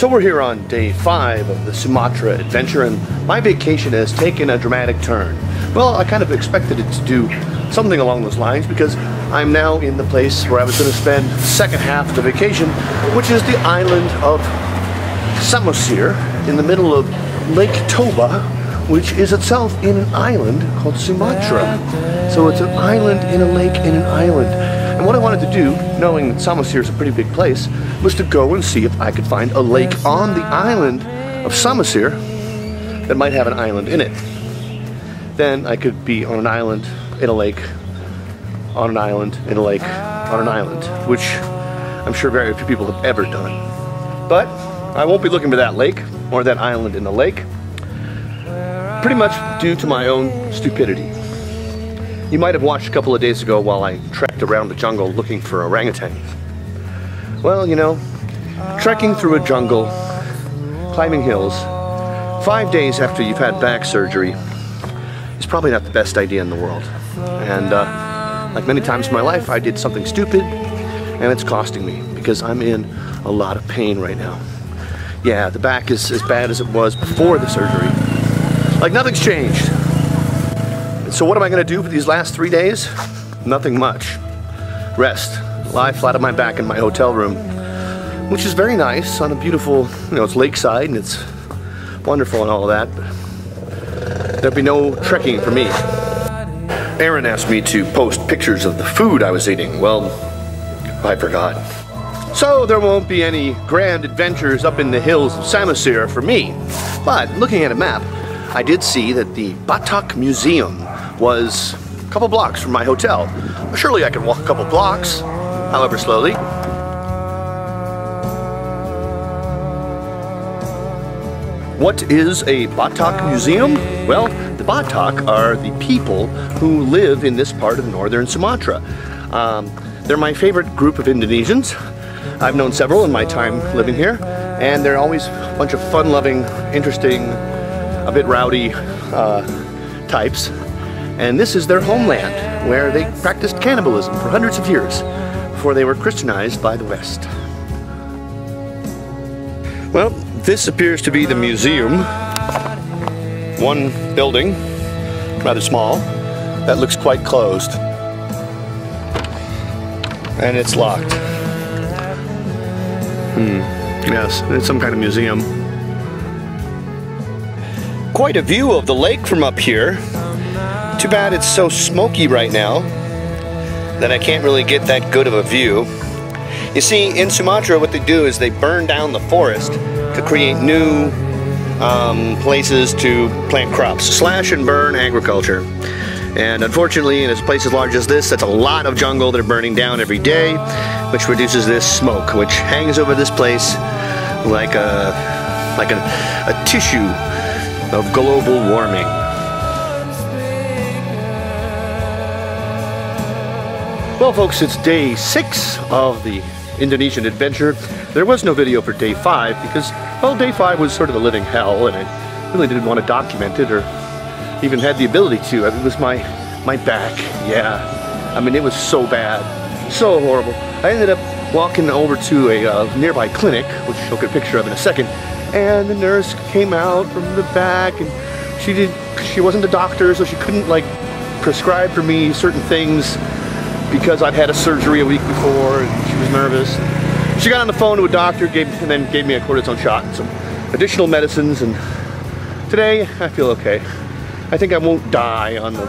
So we're here on day 5 of the Sumatra adventure, and my vacation has taken a dramatic turn. Well, I kind of expected it to do something along those lines because I'm now in the place where I was going to spend the second half of the vacation, which is the island of Sumatra in the middle of Lake Toba, which is itself in an island called Sumatra. So it's an island in a lake in an island. And what I wanted to do, knowing that Sumatra is a pretty big place, was to go and see if I could find a lake on the island of Sumatra that might have an island in it. Then I could be on an island, in a lake, on an island, in a lake, on an island, which I'm sure very few people have ever done. But I won't be looking for that lake, or that island in the lake, pretty much due to my own stupidity. You might have watched a couple of days ago while I trekked around the jungle looking for orangutans. Well, you know, trekking through a jungle, climbing hills, 5 days after you've had back surgery is probably not the best idea in the world. And like many times in my life, I did something stupid, and it's costing me because I'm in a lot of pain right now. Yeah, the back is as bad as it was before the surgery. Like nothing's changed. So what am I going to do for these last 3 days? Nothing much. Rest. Lie flat on my back in my hotel room, which is very nice on a beautiful, you know, it's lakeside and it's wonderful and all of that, but there'll be no trekking for me. Aaron asked me to post pictures of the food I was eating. Well, I forgot. So there won't be any grand adventures up in the hills of Sumatra for me. But looking at a map, I did see that the Batak Museum was a couple blocks from my hotel. Surely I could walk a couple blocks, however slowly. What is a Batak Museum? Well, the Batak are the people who live in this part of northern Sumatra. They're my favorite group of Indonesians. I've known several in my time living here, and they're always a bunch of fun-loving, interesting, a bit rowdy types. And this is their homeland, where they practiced cannibalism for hundreds of years before they were Christianized by the West. Well, this appears to be the museum. One building, rather small, that looks quite closed. And it's locked. Yes, it's some kind of museum. Quite a view of the lake from up here. Too bad it's so smoky right now that I can't really get that good of a view. You see, in Sumatra what they do is they burn down the forest to create new places to plant crops. Slash and burn agriculture. And unfortunately, in a place as large as this, that's a lot of jungle they're burning down every day, which produces this smoke, which hangs over this place like a tissue of global warming. Well, folks, it's day 6 of the Indonesian adventure. There was no video for day 5 because, well, day 5 was sort of a living hell, and I really didn't want to document it or even had the ability to. It was my back, yeah. I mean, it was so bad, so horrible. I ended up walking over to a nearby clinic, which I'll get a picture of in a second, and the nurse came out from the back, and she wasn't a doctor, so she couldn't like prescribe for me certain things because I'd had a surgery a week before, and she was nervous. She got on the phone to a doctor, and then gave me a cortisone shot and some additional medicines, and today I feel okay. I think I won't die on the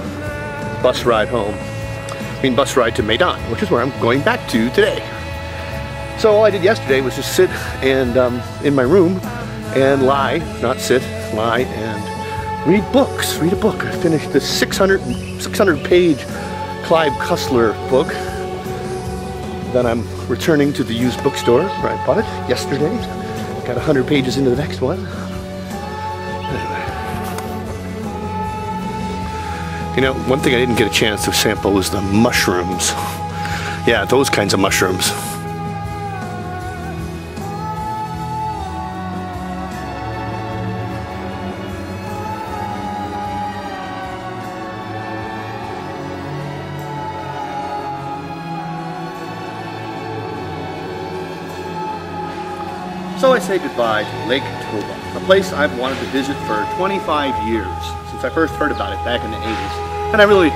bus ride home. I mean, bus ride to Medan, which is where I'm going back to today. So all I did yesterday was just sit and in my room and lie, not sit, lie and read books, read a book. I finished this 600-page Clive Cussler book that I'm returning to the used bookstore where I bought it yesterday. Got 100 pages into the next one. You know, one thing I didn't get a chance to sample was the mushrooms. Yeah, those kinds of mushrooms. So I say goodbye to Lake Toba, a place I've wanted to visit for 25 years, since I first heard about it back in the 80s. And I really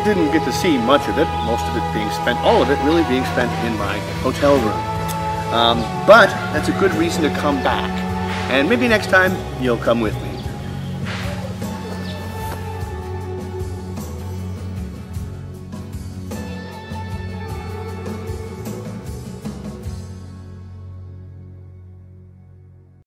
didn't get to see much of it, most of it being spent, all of it really being spent in my hotel room. But that's a good reason to come back. And maybe next time you'll come with me.